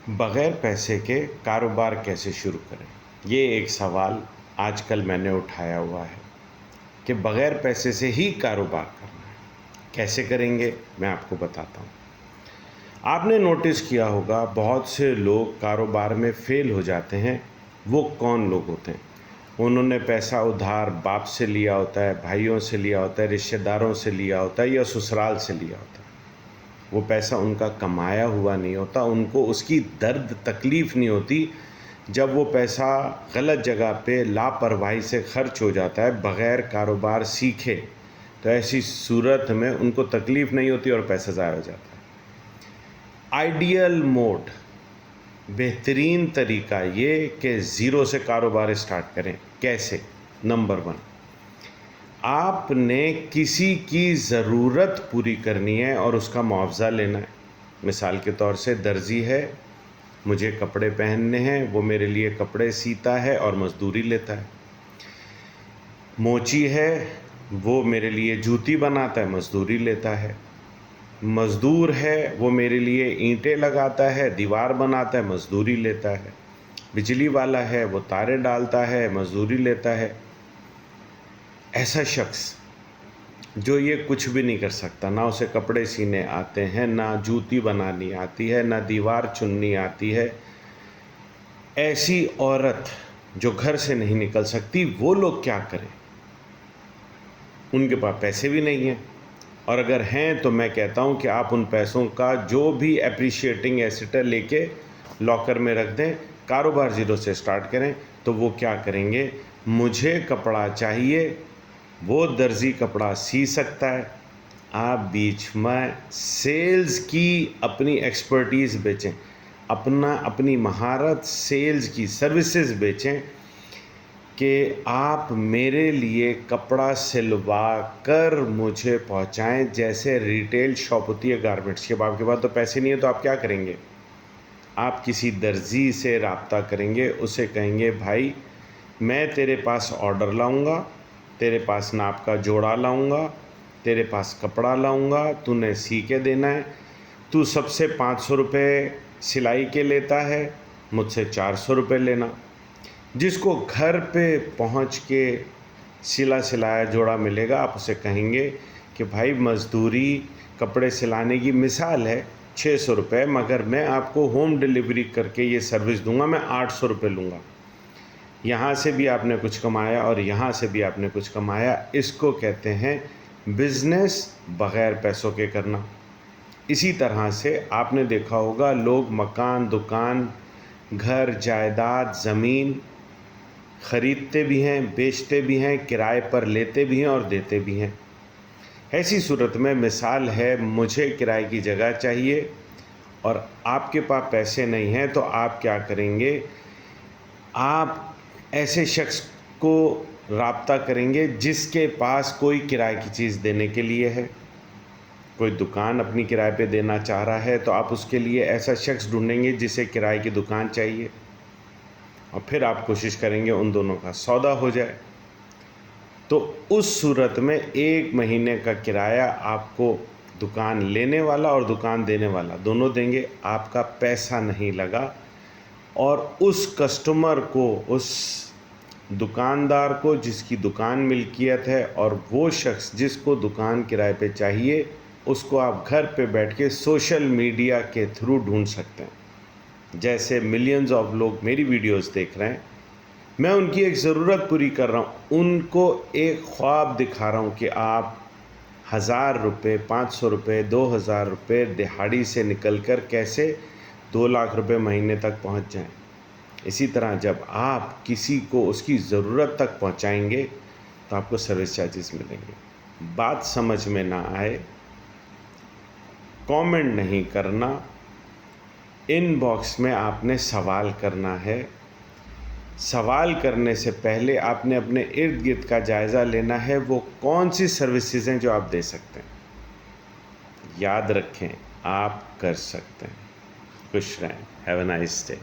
بغیر پیسے کے کاروبار کیسے شروع کریں؟ یہ ایک سوال آج کل میں نے اٹھایا ہوا ہے کہ بغیر پیسے سے ہی کاروبار کرنا ہے، کیسے کریں گے میں آپ کو بتاتا ہوں۔ آپ نے نوٹس کیا ہوگا بہت سے لوگ کاروبار میں فیل ہو جاتے ہیں۔ وہ کون لوگ ہوتے ہیں؟ انہوں نے پیسہ ادھار باپ سے لیا ہوتا ہے، بھائیوں سے لیا ہوتا ہے، رشتہ داروں سے لیا ہوتا ہے یا سسرال سے لیا ہوتا ہے۔ وہ پیسہ ان کا کمایا ہوا نہیں ہوتا، ان کو اس کی درد تکلیف نہیں ہوتی۔ جب وہ پیسہ غلط جگہ پہ لاپرواہی سے خرچ ہو جاتا ہے بغیر کاروبار سیکھے، تو ایسی صورت میں ان کو تکلیف نہیں ہوتی اور پیسہ ضائع ہو جاتا ہے۔ آئیڈیل موڈ، بہترین طریقہ یہ کہ زیرو سے کاروبار اسٹارٹ کریں۔ کیسے؟ نمبر 1، آپ نے کسی کی ضرورت پوری کرنی ہے اور اس کا معاوضہ لینا ہے۔ مثال کے طور سے درزی ہے، مجھے کپڑے پہننے ہیں، وہ میرے لیے کپڑے سیتا ہے اور مزدوری لیتا ہے۔ موچی ہے، وہ میرے لیے جوتی بناتا ہے، مزدوری لیتا ہے۔ مزدور ہے، وہ میرے لیے اینٹیں لگاتا ہے، دیوار بناتا ہے، مزدوری لیتا ہے۔ بجلی والا ہے، وہ تارے ڈالتا ہے، مزدوری لیتا ہے۔ ایسا شخص جو یہ کچھ بھی نہیں کر سکتا، نہ اسے کپڑے سینے آتے ہیں، نہ جوتی بنانی آتی ہے، نہ دیوار چننی آتی ہے، ایسی عورت جو گھر سے نہیں نکل سکتی، وہ لوگ کیا کریں؟ ان کے پاس پیسے بھی نہیں ہیں، اور اگر ہیں تو میں کہتا ہوں کہ آپ ان پیسوں کا جو بھی اپریشیٹنگ ایسٹ ہے لے کے لاکر میں رکھ دیں، کاروبار زیرو سے سٹارٹ کریں۔ تو وہ کیا کریں گے؟ مجھے کپڑا چاہیے، وہ درزی کپڑا سی سکتا ہے، آپ بیچ میں سیلز کی اپنی ایکسپرٹیز بیچیں، اپنی مہارت سیلز کی سروسز بیچیں کہ آپ میرے لیے کپڑا سلوا کر مجھے پہنچائیں۔ جیسے ریٹیل شاپ ہوتی ہے گارمنٹس کی، اب آپ کے پاس تو پیسے نہیں ہیں تو آپ کیا کریں گے؟ آپ کسی درزی سے رابطہ کریں گے، اسے کہیں گے بھائی میں تیرے پاس آرڈر لاؤں گا، تیرے پاس ناپ کا جوڑا لاؤں گا، تیرے پاس کپڑا لاؤں گا، تو نے سی کے دینا ہے۔ تو سب سے 500 روپے سلائی کے لیتا ہے، مجھ سے 400 روپے لینا۔ جس کو گھر پہ پہنچ کے سلایا جوڑا ملے گا، آپ اسے کہیں گے کہ بھائی مزدوری کپڑے سلانے کی مثال ہے 600 روپے، مگر میں آپ کو ہوم ڈیلیوری کر کے یہ سروس دوں گا، میں 800 روپے لوں گا۔ یہاں سے بھی آپ نے کچھ کمایا اور یہاں سے بھی آپ نے کچھ کمایا۔ اس کو کہتے ہیں بزنس بغیر پیسوں کے کرنا۔ اسی طرح سے آپ نے دیکھا ہوگا لوگ مکان، دکان، گھر، جائیداد، زمین خریدتے بھی ہیں، بیچتے بھی ہیں، کرائے پر لیتے بھی ہیں اور دیتے بھی ہیں۔ ایسی صورت میں مثال ہے، مجھے کرائے کی جگہ چاہیے اور آپ کے پاس پیسے نہیں ہیں، تو آپ کیا کریں گے؟ آپ ایسے شخص کو رابطہ کریں گے جس کے پاس کوئی کرائے کی چیز دینے کے لیے ہے۔ کوئی دکان اپنی کرائے پہ دینا چاہ رہا ہے تو آپ اس کے لیے ایسا شخص ڈھونڈیں گے جسے کرائے کی دکان چاہیے، اور پھر آپ کوشش کریں گے ان دونوں کا سودا ہو جائے۔ تو اس صورت میں 1 مہینے کا کرایہ آپ کو دکان لینے والا اور دکان دینے والا دونوں دیں گے، آپ کا پیسہ نہیں لگا، اور اس کسٹمر کو، اس دکاندار کو جس کی دکان ملکیت ہے، اور وہ شخص جس کو دکان کرائے پہ چاہیے، اس کو آپ گھر پہ بیٹھ کے سوشل میڈیا کے تھرو ڈھونڈ سکتے ہیں۔ جیسے ملینز آف لوگ میری ویڈیوز دیکھ رہے ہیں، میں ان کی ایک ضرورت پوری کر رہا ہوں، ان کو ایک خواب دکھا رہا ہوں کہ آپ 1000 روپے، 500 روپے، 2000 روپے دہاڑی سے نکل کر کیسے 2 لاکھ روپے مہینے تک پہنچ جائیں۔ اسی طرح جب آپ کسی کو اس کی ضرورت تک پہنچائیں گے تو آپ کو سروس چارجز ملیں گے۔ بات سمجھ میں نہ آئے، کامنٹ نہیں کرنا، ان باکس میں آپ نے سوال کرنا ہے۔ سوال کرنے سے پہلے آپ نے اپنے ارد گرد کا جائزہ لینا ہے، وہ کون سی سروسز ہیں جو آپ دے سکتے ہیں۔ یاد رکھیں، آپ کر سکتے ہیں۔ خوش رہیں۔ Have a nice day.